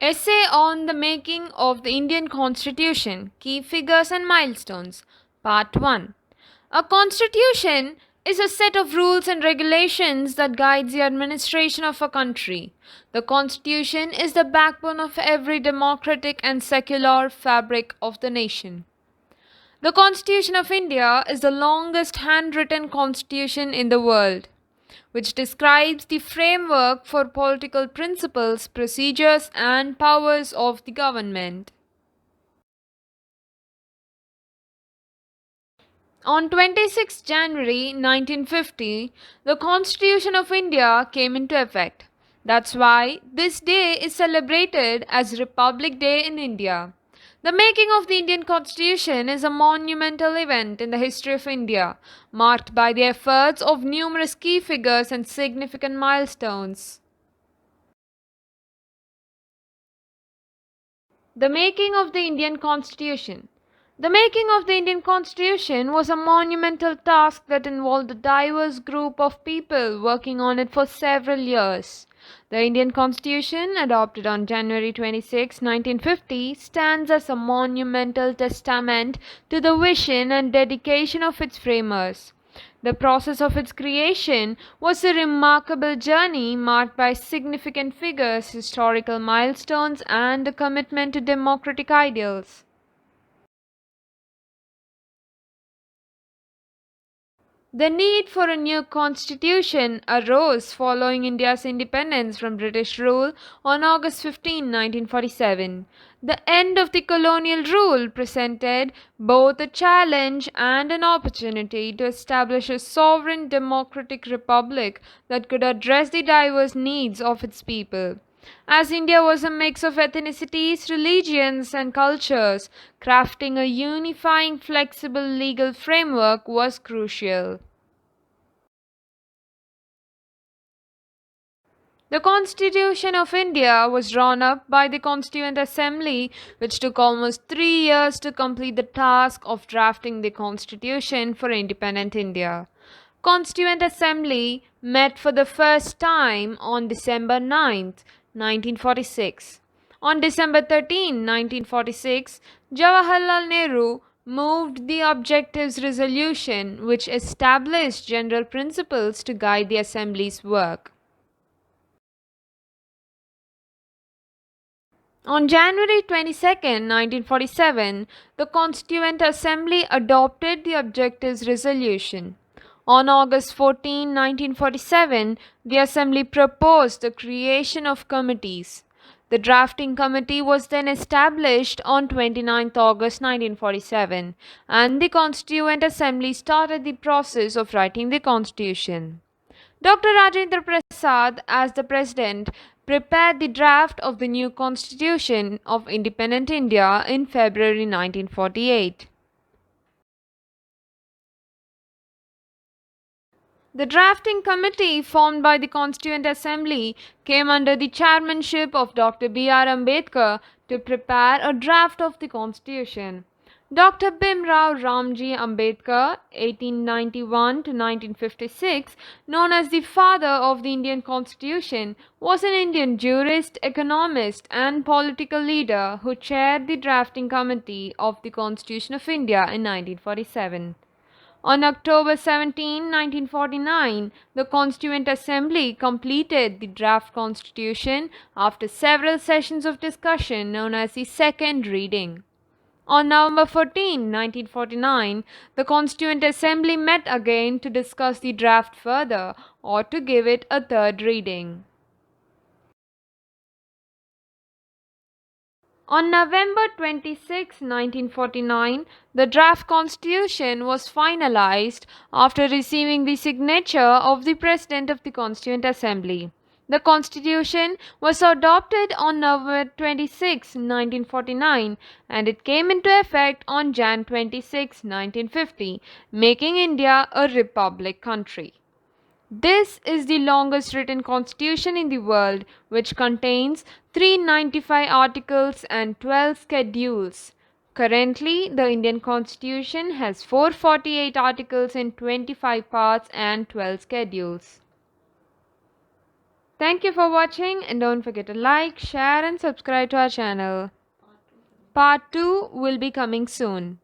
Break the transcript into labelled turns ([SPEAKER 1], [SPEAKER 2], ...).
[SPEAKER 1] Essay on the Making of the Indian Constitution, Key Figures and Milestones, Part 1. A constitution is a set of rules and regulations that guides the administration of a country. The constitution is the backbone of every democratic and secular fabric of the nation. The Constitution of India is the longest handwritten constitution in the world, which describes the framework for political principles, procedures, and powers of the government. On 26 January 1950, the Constitution of India came into effect. That's why this day is celebrated as Republic Day in India. The making of the Indian Constitution is a monumental event in the history of India, marked by the efforts of numerous key figures and significant milestones. The making of the Indian Constitution. The making of the Indian Constitution was a monumental task that involved a diverse group of people working on it for several years. The Indian Constitution, adopted on January 26, 1950, stands as a monumental testament to the vision and dedication of its framers. The process of its creation was a remarkable journey marked by significant figures, historical milestones, and a commitment to democratic ideals. The need for a new constitution arose following India's independence from British rule on August 15, 1947. The end of the colonial rule presented both a challenge and an opportunity to establish a sovereign democratic republic that could address the diverse needs of its people. As India was a mix of ethnicities, religions, and cultures, crafting a unifying, flexible legal framework was crucial. The Constitution of India was drawn up by the Constituent Assembly, which took almost 3 years to complete the task of drafting the Constitution for independent India. Constituent Assembly met for the first time on December 9, 1946. On December 13, 1946, Jawaharlal Nehru moved the Objectives Resolution, which established general principles to guide the Assembly's work. On January 22, 1947, the Constituent Assembly adopted the Objectives Resolution. On August 14, 1947, the Assembly proposed the creation of committees. The drafting committee was then established on 29 August 1947, and the Constituent Assembly started the process of writing the Constitution. Dr. Rajendra Prasad, as the President, prepared the draft of the new Constitution of Independent India in February 1948. The drafting committee formed by the Constituent Assembly came under the chairmanship of Dr. B.R. Ambedkar to prepare a draft of the Constitution. Dr. Bhimrao Ramji Ambedkar, 1891 to 1956, known as the father of the Indian Constitution, was an Indian jurist, economist, and political leader who chaired the drafting committee of the Constitution of India in 1947. On October 17, 1949, the Constituent Assembly completed the draft constitution after several sessions of discussion known as the second reading. On November 14, 1949, the Constituent Assembly met again to discuss the draft further or to give it a third reading. On November 26, 1949, the draft constitution was finalized after receiving the signature of the President of the Constituent Assembly. The constitution was adopted on November 26, 1949, and it came into effect on Jan 26, 1950, making India a republic country. This is the longest written constitution in the world, which contains 395 articles and 12 schedules. Currently, the Indian constitution has 448 articles in 25 parts and 12 schedules. Thank you for watching and don't forget to like, share and subscribe to our channel. Part 2 will be coming soon.